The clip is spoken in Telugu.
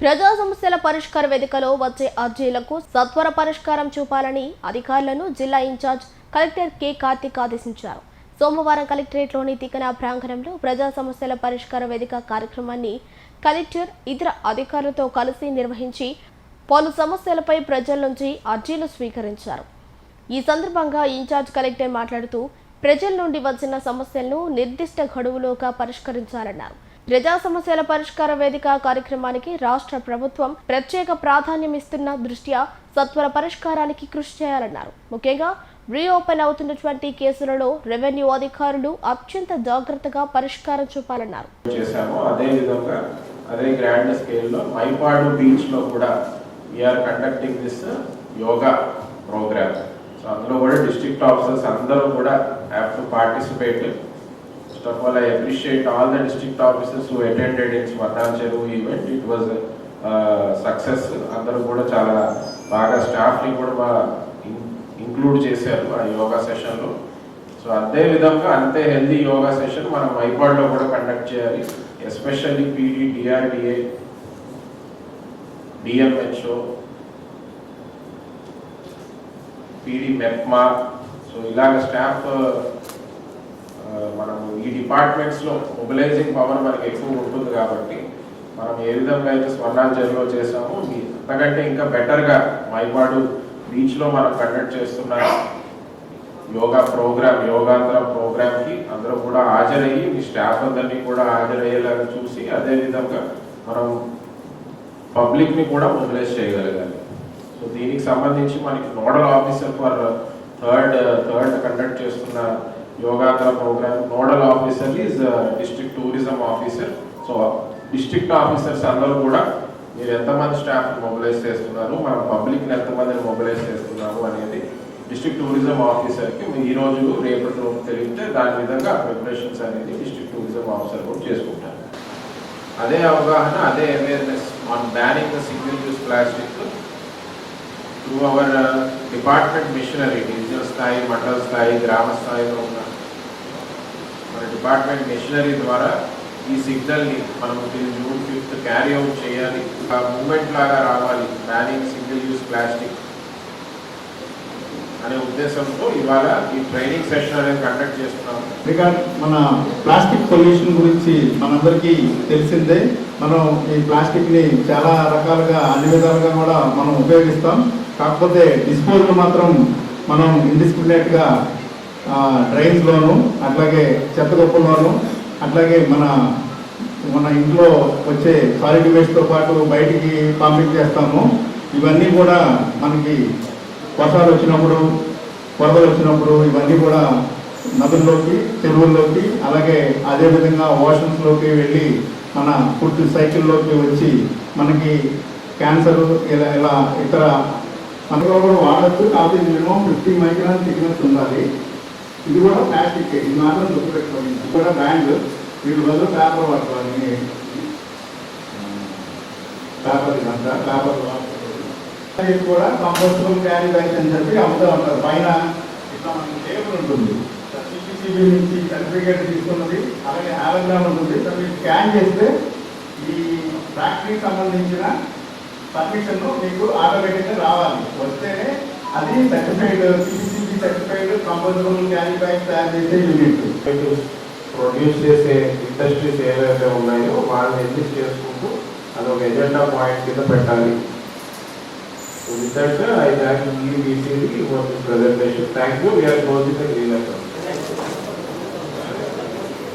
ప్రజా సమస్యల పరిష్కార వేదికలో వచ్చే అర్జీలకు సత్వర పరిష్కారం చూపాలని అధికారులను జిల్లా ఇన్ఛార్జ్ కలెక్టర్ కె కార్తిక్ ఆదేశించారు. సోమవారం కలెక్టరేట్లోని తికన ప్రాంగణంలో ప్రజా సమస్యల పరిష్కార వేదిక కార్యక్రమాన్ని కలెక్టర్ ఇతర అధికారులతో కలిసి నిర్వహించి పలు సమస్యలపై ప్రజల నుంచి అర్జీలు స్వీకరించారు. ఈ సందర్భంగా ఇన్ఛార్జ్ కలెక్టర్ మాట్లాడుతూ ప్రజల నుండి వచ్చిన సమస్యలను నిర్దిష్ట గడువులోగా పరిష్కరించాలన్నారు. ప్రజా సమస్యల పరిష్కార వేదిక కార్యక్రమానికి రాష్ట్ర ప్రభుత్వం ప్రత్యేక ప్రాధాన్యం ఇస్తున్న దృష్ట్యా సత్వర పరిష్కారానికి కృషి చేయాలన్నారు. ముఖ్యంగా రీఓపెన్ అవుతున్నటువంటి కేసులలో రెవెన్యూ అధికారులు అత్యంత జాగ్రత్తగా పరిష్కారం చూపాలన్నారు. అదే గ్రాండ్ స్కేల్లో మైపాడు బీచ్ లో కూడా we are conducting this yoga program. So అందులో కూడా డిస్ట్రిక్ట్ ఆఫీసర్స్ అందరూ కూడా have to participate. First of all, I appreciate all the district officers who attended in Swarnam Cheruvu event. It was a success. అందరూ కూడా చాలా బాగా స్టాఫ్ ని కూడా ఇంక్లూడ్ చేశారు ఆ యోగా సెషన్ లో. సో అదే విధంగా అంతే హెల్దీ యోగా సెషన్ మనం మైపాడ్లో కూడా కండక్ట్ చేయాలి. Especially PD, DRDA, DMHO, PD MEPMA, so ఇలాగ స్టాఫ్ మనం ఈ డిపార్ట్మెంట్స్లో మొబిలైజింగ్ పవర్ మనకి ఎక్కువ ఉంటుంది కాబట్టి మనం ఏ విధంగా అయితే స్వర్ణాంచల్లో చేసామో అంతకంటే ఇంకా బెటర్గా మైపాడు బీచ్లో మనం కండక్ట్ చేస్తున్న యోగా ప్రోగ్రామ్, యోగాంతర ప్రోగ్రామ్కి అందరూ కూడా హాజరయ్యి మీ స్టాఫ్ అందరినీ కూడా హాజరయ్యేలాగా చూసి అదేవిధంగా మనం పబ్లిక్ని కూడా మొబిలైజ్ చేయగలగాలి. సో దీనికి సంబంధించి మనకి nodal officer for third conduct చేస్తున్న యోగాంతర program nodal officer is district tourism officer. So district officers అందరూ కూడా మీరు ఎంతమంది స్టాఫ్ మొబిలైజ్ చేస్తున్నారు, మనం పబ్లిక్ని ఎంతమందిని మొబిలైజ్ చేస్తున్నాము అనేది డిస్ట్రిక్ట్ టూరిజం ఆఫీసర్కి ఈ రోజు రేపటి రోజు తెలిస్తే దాని విధంగా ప్రిపరేషన్స్ అనేది డిస్ట్రిక్ట్ టూరిజం ఆఫీసర్ కూడా చేసుకుంటారు. అదే అవగాహన, అదే awareness on banning the single use plastic through our department machinery, divisional స్థాయి, మండల స్థాయి, గ్రామ స్థాయిలో ఉన్న మన డిపార్ట్మెంట్ మిషనరీ ద్వారా ఈ సిగ్నల్ని మనం జూన్ 5th క్యారీ అవుట్ చేయాలి. ఒక మూమెంట్ లాగా రావాలి బ్యానింగ్ సింగిల్ యూజ్ ప్లాస్టిక్ అనే ఉద్దేశంతో ఇవాళ ఈ ట్రైనింగ్ సెషన్ అనేది కండక్ట్ చేస్తున్నాము. మన ప్లాస్టిక్ పొల్యూషన్ గురించి మనందరికీ తెలిసిందే. మనం ఈ ప్లాస్టిక్ని చాలా రకాలుగా అన్ని విధాలుగా కూడా మనం ఉపయోగిస్తాం. కాకపోతే డిస్పోజల్ మాత్రం మనం ఇండిస్క్రిమినేట్గా డ్రైన్స్లోను, అట్లాగే చెత్త గొప్పల్లోను, అట్లాగే మన ఇంట్లో వచ్చే సాలిడ్ వేస్ట్తో పాటు బయటికి పంపించేస్తాము. ఇవన్నీ కూడా మనకి వర్షాలు వచ్చినప్పుడు, వరదలు వచ్చినప్పుడు ఇవన్నీ కూడా నదుల్లోకి, చెరువుల్లోకి, అలాగే అదేవిధంగా ఓషన్స్లోకి వెళ్ళి మన ఫుడ్ సైకిల్లోకి వచ్చి మనకి క్యాన్సర్ ఇలా ఇతర అందులో కూడా వాడచ్చు. కాకపోతే మినిమం 50 మైక్రాన్ థిక్నెస్ ఉండాలి. ఇది కూడా ప్లాస్టిక్, ఇది మాత్రం గుర్తుపెట్టుకోండి. ఇది కూడా బ్యాండ్, వీటి బదులు పేపర్ వాడుకోవాలి. పేపర్ ఇదంతా పేపర్ ఇది కూడా కంపోస్టబుల్ క్యారీ బ్యాగ్స్ అని చెప్పి అమ్ముతూ ఉంటారు. పైన ఇట్లా మనకి టేబుల్ ఉంటుంది, సిపిసిబి నుంచి సర్టిఫికేట్ తీసుకున్నది, అలాగే హాలోగ్రామ్ ఉంటుంది. మీరు స్కాన్ చేస్తే ఈ ఫ్యాక్టరీకి సంబంధించిన పర్మిషన్ మీకు ఆటోమేటిక్గా రావాలి. వస్తేనే అది certified, CPCB certified compostable carry bag తయారు చేసే యూనిట్. ప్రొడ్యూస్ చేసే ఇండస్ట్రీస్ ఏవైతే ఉన్నాయో వాళ్ళని ఎగ్జిస్ట్ చేసుకుంటూ అది ఒక ఎజెండా పాయింట్ కింద పెట్టాలి. With that, I thank you for this presentation. Thank you. We are closing the green